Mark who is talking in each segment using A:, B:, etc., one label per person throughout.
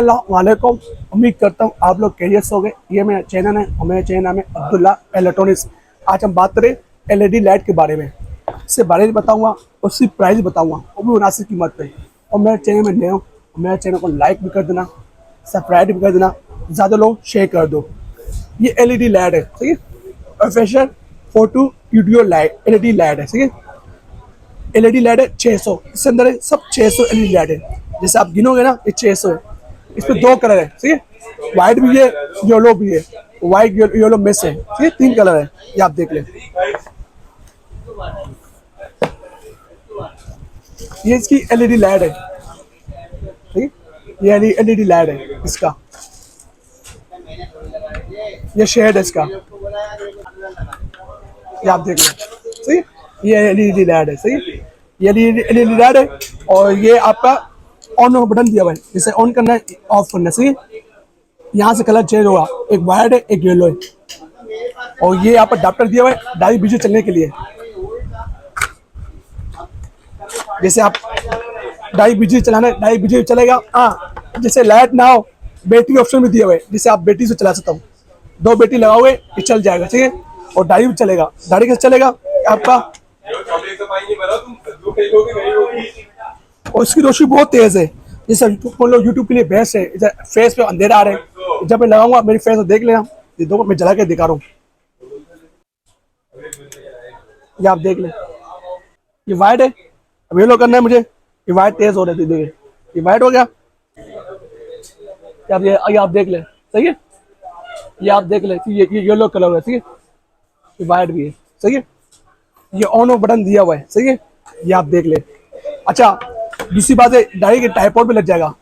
A: अस्सलाम वालेकुम। उम्मीद करता हूँ आप लोग खैरियत से हो गए। ये मेरा चैनल है और मेरे चैनल नाम है अब्दुल्ला इलेक्ट्रॉनिक्स। आज हम बात करें एलईडी लाइट के बारे में। इससे बारे में बताऊँगा, उसकी प्राइस बताऊँगा, वो भी मुनासिब कीमत पे। और मेरे चैनल में नए हो, मेरे चैनल को लाइक भी कर देना, सब्सक्राइब भी कर देना, ज़्यादा लोग शेयर कर दो। ये एलईडी लाइट है, ठीक है, professional photo video light LED light है, ठीक है। एलईडी लाइट है 600, इसके अंदर है सब 600 एलईडी लाइट है। जैसे आप गिनोगे ना, ये 600 है। इसमें दो कलर है, ठीक है, वाइट भी है, येलो भी है। वाइट येलो मिक्स है, ठीक है, 3 कलर है, ये आप देख लें। ये इसकी एलईडी लाइट है, ठीक है, ये एलईडी लाइट है इसका। ये शेड है इसका, ये आप देख लें, सही है। ये एलईडी लाइट है, सही है, ये एलईडी लाइट है। और ये आपका ऑन ऑफ बटन दिया हुआ है, जैसे ऑन करना है, ऑफ करना है, सही है। यहाँ से कलर चेंज होगा, एक वाइट है, एक येलो है। और ये यहाँ पर अडाप्टर दिया हुआ है डायरेक्ट बिजली चलने के लिए। जैसे आप डायरेक्ट बिजली चलाना है, डायरेक्ट बिजली चलेगा। हाँ, जैसे लाइट ना हो, बैटरी ऑप्शन भी दिया हुआ है, जिससे आप बैटरी से चला सकता हूँ। 2 बैटरी लगाओगे ये चल जाएगा, ठीक है। और डायरेक्ट भी चलेगा, डायरेक्ट कैसे चलेगा आपका। और इसकी रोशनी बहुत तेज है, जैसे लोग यूट्यूब के लिए बेस्ट है। जैसे फेस पे अंधेरा आ रहे हैं, जब मैं लगाऊंगा मेरी फेस को देख लेना। ये दो मैं जला के दिखा रहा हूँ, ये आप देख लें। ये वाइट है, अब येलो करना है मुझे। ये वाइट तेज हो रही थी, देखिए ये वाइट हो गया। ये आप देख लें, सही है। ये आप देख लें, ये येलो कलर है, ठीक है। ये वाइट भी है, सही है। ये ऑन ऑफ बटन दिया हुआ है, सही है, ये आप देख लें। अच्छा, दूसरी बात है, डायरेक्ट ट्राइपॉड पे लग जाएगा।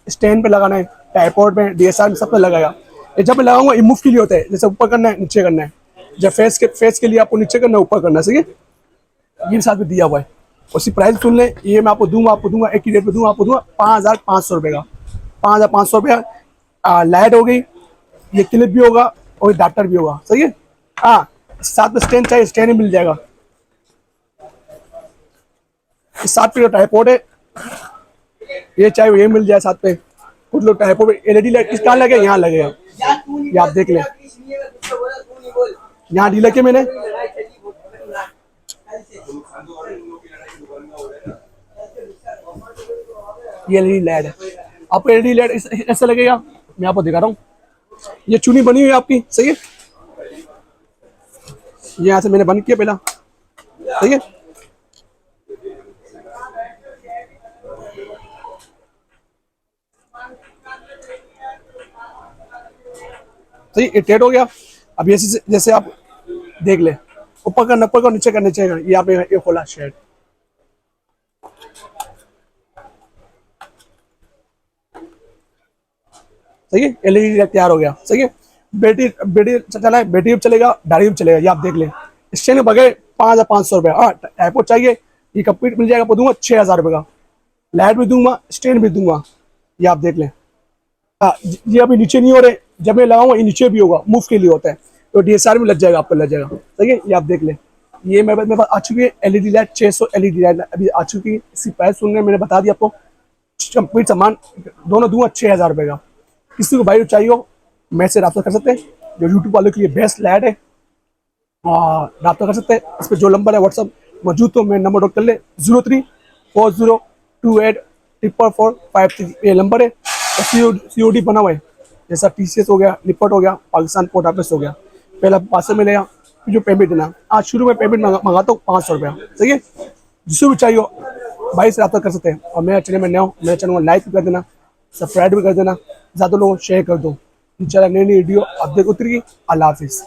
A: स्टैंड पे लगाना है, ट्राइपॉड में, डीएसएलआर में, सब पे लगाएगा। ये जब मैं लगाऊंगा ये मूव के लिए होता है, जैसे ऊपर करना है, नीचे करना है। जब फेस के लिए आपको नीचे करना है, ऊपर करना है, सही है। ये साथ में दिया हुआ है। उसकी प्राइस सुन लें, ये मैं आपको दूंगा एक ही रेट पे दूंगा, आपको दूंगा 5500 रुपये का। 5500 रुपया लाइट हो गई, ये क्लिप भी होगा और अडाप्टर भी होगा, सही है। हाँ, साथ में स्टैंड चाहिए, स्टैंड भी मिल जाएगा। साथ पे जो ट्राइपॉड है, ये चाहे ये मिल जाए साथ पे। कुछ लोग ट्राइपॉड पे एलईडी लाइट किस कहाँ लगे, यहाँ लगेगा, ये आप देख लें। यहाँ डी लगे मैंने। ये एलईडी लाइट है, आपको एलईडी लाइट ऐसा लगेगा, मैं आपको दिखा रहा हूँ। ये चुनी बनी हुई है आपकी, सही है। ये यहाँ से मैंने बंद किया पहला, सही है। सही, इरिटेट हो गया। अब जैसे आप देख ले, ऊपर का नीचे का नीचे का, ये आप ये खोला शेड, सही है। एलईडी तैयार हो गया, सही है। बैटरी चला है, बैटरी भी चलेगा, डायरेक्ट भी चलेगा, ये आप देख लें। स्टैंड बगैर 5500 रुपये। हाँ, ट्राइपॉड चाहिए, ये कंप्लीट मिल जाएगा, आपको दूंगा 6000 रुपये का। लाइट भी दूंगा, स्टैंड भी दूंगा, ये आप देख लें। हाँ, ये अभी नीचे नहीं हो रहे, जब मैं लगाऊंगा ये नीचे भी होगा, मूव के लिए होता है, तो डीएसएलआर में लग जाएगा, आपको लग जाएगा, सही है। ये आप देख लें। ये मेरे पास आ चुकी है एलईडी लाइट, 600 एलईडी लाइट अभी आ चुकी है। इसकी प्राइस सुन रहे, मैंने बता दिया आपको। कंप्लीट सामान दोनों दूंगा 6000 रुपये का। किसी को भाई चाहिए हो, मैं से रब्ता कर सकते हैं। जो यूट्यूब वालों के लिए बेस्ट लाइट है, और रब्ता कर सकते हैं। इस पर जो नंबर है व्हाट्सअप मौजूद, तो मैं नंबर नोट कर ले, 0340284453, ये नंबर है। COD बना हुआ है, जैसा TCS हो गया, निपट हो गया, पाकिस्तान पोस्ट ऑफिस हो गया। पहला पास में मिलेगा, फिर जो पेमेंट देना। आज शुरू में पेमेंट मंगाता हूँ 500 रुपया, सही है। जिसको भी चाहिए हो भाई से रब्ता कर सकते हैं। और मेरे चैनल में नया हो, मेरे चैनल को लाइक भी कर देना, सब्सक्राइब भी कर देना, ज़्यादा लोगों को शेयर कर दो। इंशाल्लाह नई वीडियो अब तक उतरेगी। अल्लाह हाफिज़।